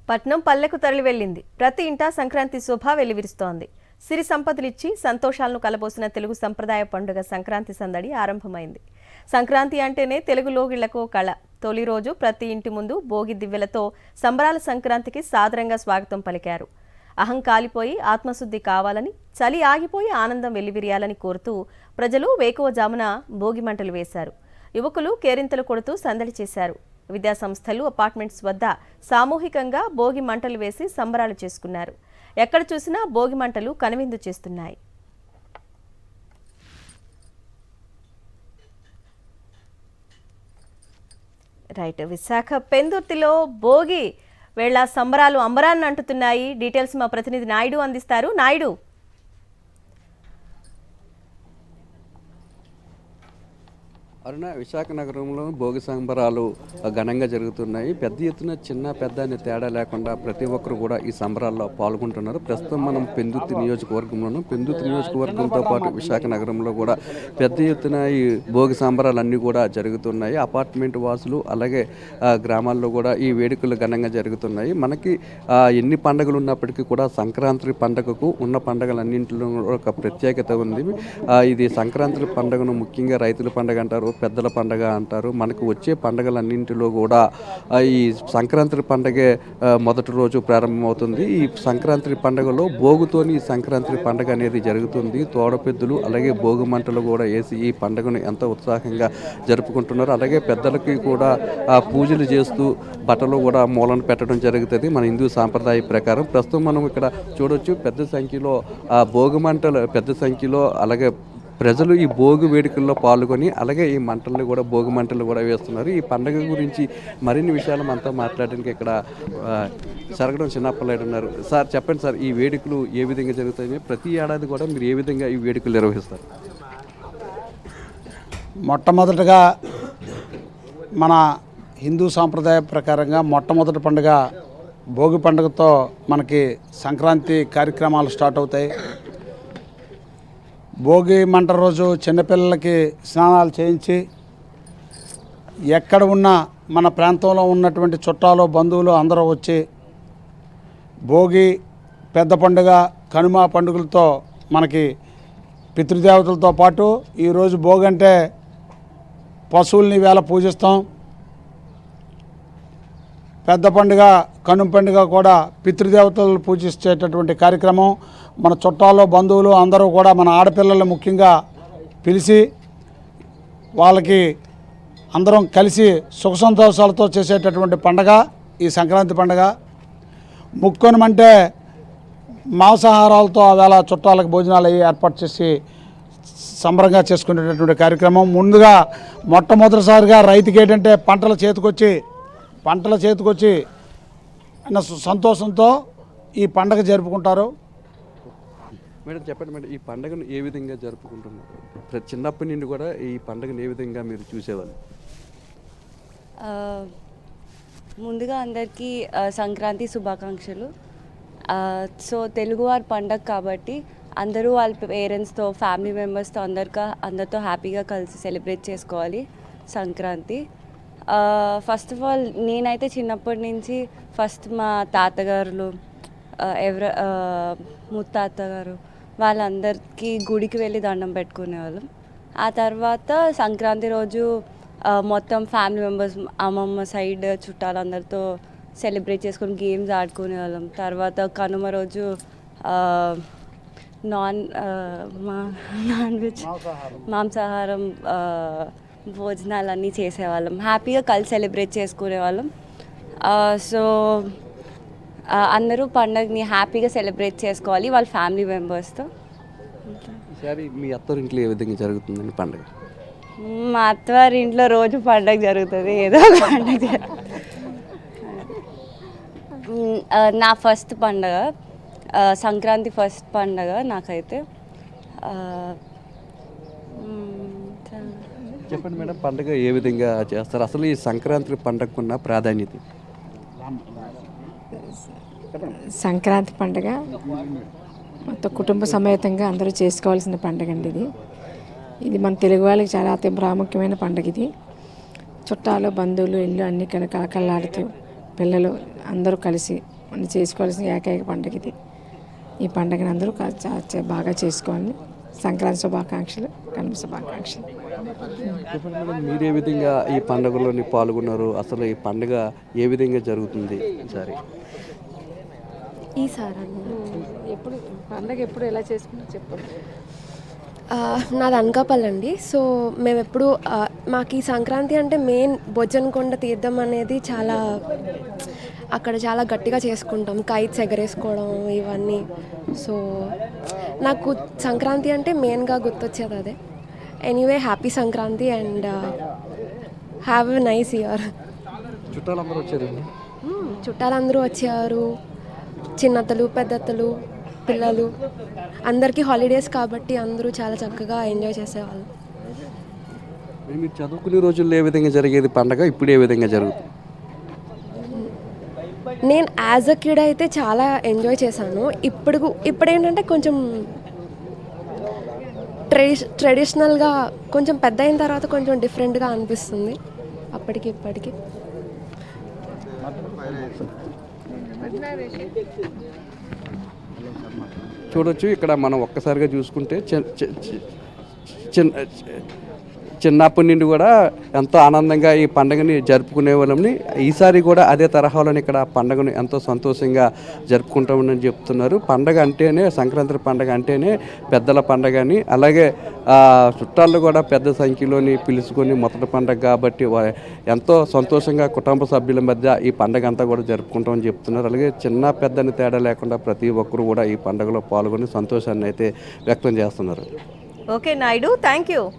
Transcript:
పట్నం పల్లెకు తరలి వెళ్ళింది. ప్రతి ఇంటా సంక్రాంతి శోభ వెల్లివిరుస్తోంది. సిరి సంపదలిచ్చి సంతోషాలను కలబోసిన తెలుగు సంప్రదాయ పండుగ సంక్రాంతి సందడి ఆరంభమైంది. సంక్రాంతి అంటేనే తెలుగు లోగిళ్లకు కళ. తొలి రోజు ప్రతి ఇంటి ముందు భోగి దివ్వెలతో సంబరాల సంక్రాంతికి సాదరంగా స్వాగతం పలికారు. అహం కాలిపోయి ఆత్మశుద్ధి కావాలని, చలి ఆగిపోయి ఆనందం వెల్లివిరియాలని కోరుతూ ప్రజలు వేకువజామున భోగి మంటలు వేశారు. యువకులు కేరింతలు కొడుతూ సందడి చేశారు. విద్యాసంస్థలు, అపార్ట్మెంట్స్ వద్ద సామూహికంగా భోగి మంటలు వేసి సంబరాలు చేసుకున్నారు. ఎక్కడ చూసినా భోగి మంటలు కనువిందు చేస్తున్నాయి. రైట్, విశాఖ పెందుర్తిలో భోగి వేళ సంబరాలు అంబరాన్ని అంటుతున్నాయి. డీటెయిల్స్ మా ప్రతినిధి నాయుడు అందిస్తారు. నాయుడు, అరుణ, విశాఖ నగరంలో భోగి సంబరాలు ఘనంగా జరుగుతున్నాయి. పెద్ద ఎత్తున చిన్న పెద్ద అనే తేడా లేకుండా ప్రతి ఒక్కరు కూడా ఈ సంబరాల్లో పాల్గొంటున్నారు. ప్రస్తుతం మనం పెందుర్తి నియోజకవర్గంలోనూ, పెందుర్తి నియోజకవర్గంతో పాటు విశాఖ నగరంలో కూడా పెద్ద ఎత్తున ఈ భోగి సంబరాలన్నీ కూడా జరుగుతున్నాయి. అపార్ట్మెంట్ వాసులు అలాగే గ్రామాల్లో కూడా ఈ వేడుకలు ఘనంగా జరుగుతున్నాయి. మనకి ఎన్ని పండుగలు ఉన్నప్పటికీ కూడా సంక్రాంతి పండుగకు ఉన్న పండుగలన్నింటిలో ఒక ప్రత్యేకత ఉంది. ఇది సంక్రాంతి పండుగను ముఖ్యంగా రైతుల పండుగ అంటారు, పెద్దల పండుగ అంటారు. మనకు వచ్చే పండుగలన్నింటిలో కూడా ఈ సంక్రాంతి పండుగే మొదటి రోజు ప్రారంభమవుతుంది. ఈ సంక్రాంతి పండుగలో భోగుతోని ఈ సంక్రాంతి పండుగ అనేది జరుగుతుంది. తోడపెద్దులు అలాగే భోగి మంటలు కూడా వేసి ఈ పండుగను ఎంతో ఉత్సాహంగా జరుపుకుంటున్నారు. అలాగే పెద్దలకి కూడా పూజలు చేస్తూ బట్టలు కూడా మూలన పెట్టడం జరుగుతుంది మన హిందూ సాంప్రదాయ ప్రకారం. ప్రస్తుతం మనం ఇక్కడ చూడొచ్చు, పెద్ద సంఖ్యలో భోగి మంటలు, పెద్ద సంఖ్యలో అలాగే ప్రజలు ఈ భోగి వేడుకల్లో పాల్గొని అలాగే ఈ మంటలను కూడా, భోగి మంటలు కూడా వేస్తున్నారు. ఈ పండుగ గురించి మరిన్ని విషయాలు మనతో మాట్లాడడానికి ఇక్కడ సరగడం చిన్నప్పలేడు ఉన్నారు. సార్ చెప్పండి సార్, ఈ వేడుకలు ఏ విధంగా జరుగుతాయి? ప్రతి ఏడాది కూడా మీరు ఏ విధంగా ఈ వేడుకలు నిర్వహిస్తారు? మొట్టమొదటిగా మన హిందూ సాంప్రదాయ ప్రకారంగా మొట్టమొదటి పండుగ భోగి పండుగతో మనకి సంక్రాంతి కార్యక్రమాలు స్టార్ట్ అవుతాయి. భోగి మంట రోజు చిన్నపిల్లలకి స్నానాలు చేయించి ఎక్కడ ఉన్నా మన ప్రాంతంలో ఉన్నటువంటి చుట్టాలు, బంధువులు అందరూ వచ్చి భోగి, పెద్ద పండుగ, కనుమ పండుగలతో మనకి పితృదేవతలతో పాటు ఈరోజు భోగి అంటే పశువుల్ని వేళ పూజిస్తాం. పెద్ద పండుగ, కనుమ పండుగ కూడా పితృదేవతలు పూజించేటటువంటి కార్యక్రమం. మన చుట్టాలు, బంధువులు అందరూ కూడా మన ఆడపిల్లల్ని ముఖ్యంగా పిలిచి వాళ్ళకి అందరం కలిసి సుఖ సంతోషాలతో చేసేటటువంటి పండగ ఈ సంక్రాంతి పండుగ. ముక్కనుమంటే మాంసాహారాలతో ఆవేళ చుట్టాలకు భోజనాలు అయ్యి ఏర్పాటు చేసి సంబరంగా చేసుకునేటటువంటి కార్యక్రమం. ముందుగా మొట్టమొదటిసారిగా రైతుకి ఏంటంటే పంటల చేతికొచ్చి అన్న సంతోషంతో ఈ పండగ జరుపుకుంటారు. మేడం చెప్పండి మేడం, ఈ పండుగను ఏ విధంగా జరుపుకుంటున్నారు? చిన్నప్పటి నుండి కూడా ఈ పండుగను ఏ విధంగా మీరు చూసేవాళ్ళు? ముందుగా అందరికీ సంక్రాంతి శుభాకాంక్షలు. సో తెలుగువారి పండగ కాబట్టి అందరూ వాళ్ళ పేరెంట్స్తో, ఫ్యామిలీ మెంబర్స్తో అందరితో హ్యాపీగా కలిసి సెలబ్రేట్ చేసుకోవాలి సంక్రాంతి. ఫస్ట్ ఆఫ్ ఆల్ నేనైతే చిన్నప్పటి నుంచి ఫస్ట్ మా తాతగారులు, ముత్తాతగారు వాళ్ళందరికీ గుడికి వెళ్ళి దండం పెట్టుకునేవాళ్ళం. ఆ తర్వాత సంక్రాంతి రోజు మొత్తం ఫ్యామిలీ మెంబర్స్, అమ్మమ్మ సైడ్ చుట్టాలందరితో సెలబ్రేట్ చేసుకొని గేమ్స్ ఆడుకునేవాళ్ళం. తర్వాత కనుమ రోజు నాన్ వెజ్, మాంసాహారం భోజనాలన్నీ చేసేవాళ్ళం. హ్యాపీగా కలిసి సెలబ్రేట్ చేసుకునేవాళ్ళం. సో అందరూ పండుగని హ్యాపీగా సెలబ్రేట్ చేసుకోవాలి వాళ్ళ ఫ్యామిలీ మెంబర్స్తో. ఈసారి మీ అత్తవారింట్లో ఏ విధంగా జరుగుతుందండి పండుగ? మా అత్తవారి ఇంట్లో రోజు పండుగ జరుగుతుంది, ఏదో ఒక పండుగ జరుగుతుంది. నా ఫస్ట్ పండుగ సంక్రాంతి, ఫస్ట్ పండుగ నాకైతే. చెప్పండి మేడం, పండుగ ఏ విధంగా చేస్తారు? అసలు ఈ సంక్రాంతి పండుగకున్న ప్రాధాన్యత? సంక్రాంతి పండుగ మొత్తం కుటుంబ సమేతంగా అందరూ చేసుకోవాల్సిన పండుగ అండి. ఇది మన తెలుగు వాళ్ళకి చాలా అతి ప్రాముఖ్యమైన పండుగ. ఇది చుట్టాలు, బంధువులు, ఇల్లు అన్నీ కలకల్లాడుతూ పిల్లలు అందరూ కలిసి మనం చేసుకోవాల్సిన ఏకైక పండుగ ఇది. ఈ పండుగను అందరూ బాగా చేసుకోవాలని సంక్రాంతి శుభాకాంక్షలు, కనుమ శుభాకాంక్షలు. చెప్పండి మేడం, మీరు ఏ విధంగా ఈ పండుగలోని పాల్గొన్నారు? అసలు ఈ పండుగ ఏ విధంగా జరుగుతుంది ఈసారి? ఎప్పుడు పండుగ ఎప్పుడు ఎలా చేసుకుంటారు చెప్పండి. నాది అనకాపల్లి అండి. సో మేము ఎప్పుడు మాకు ఈ సంక్రాంతి అంటే మెయిన్ బొజ్జనకొండ తీర్థం అనేది చాలా అక్కడ చాలా గట్టిగా చేసుకుంటాం, కైట్స్ ఎగరేసుకోవడం ఇవన్నీ. సో నాకు సంక్రాంతి అంటే మెయిన్గా గుర్తొచ్చేది అదే. Anyway happy Sankranti and have a nice year. చుట్టాలందరూ వచ్చారండి? చుట్టాలందరూ వచ్చారు, చిన్నతలు పెద్దతలు పిల్లలు అందరికీ హాలిడేస్ కాబట్టి అందరూ చాలా చక్కగా ఎంజాయ్ చేసేవాళ్ళు. మీరు చదువుకునే రోజుల్లో ఏ విధంగా జరిగేది పండగ, ఇప్పుడు ఏ విధంగా జరుగుతుంది? నేను యాజ్ అ కిడ్ అయితే చాలా ఎంజాయ్ చేశాను. ఇప్పుడు ఏంటంటే కొంచెం ట్రెడిషనల్గా, కొంచెం పెద్ద అయిన తర్వాత కొంచెం డిఫరెంట్గా అనిపిస్తుంది అప్పటికి ఇప్పటికి. చూడొచ్చు, ఇక్కడ మనం ఒక్కసారిగా చూసుకుంటే చిన్నప్పటి నుండి కూడా ఎంతో ఆనందంగా ఈ పండుగని జరుపుకునే వాళ్ళని, ఈసారి కూడా అదే తరహాలోని ఇక్కడ పండుగను ఎంతో సంతోషంగా జరుపుకుంటామని చెప్తున్నారు. పండగ అంటేనే, సంక్రాంతి పండగ అంటేనే పెద్దల పండగ అని, అలాగే చుట్టాలు కూడా పెద్ద సంఖ్యలోని పిలుచుకొని మొదటి పండగ కాబట్టి ఎంతో సంతోషంగా కుటుంబ సభ్యుల మధ్య ఈ పండగ అంతా కూడా జరుపుకుంటామని చెప్తున్నారు. అలాగే చిన్న పెద్దని తేడా లేకుండా ప్రతి ఒక్కరు కూడా ఈ పండుగలో పాల్గొని సంతోషాన్ని అయితే వ్యక్తం చేస్తున్నారు. Okay Naidu, thank you.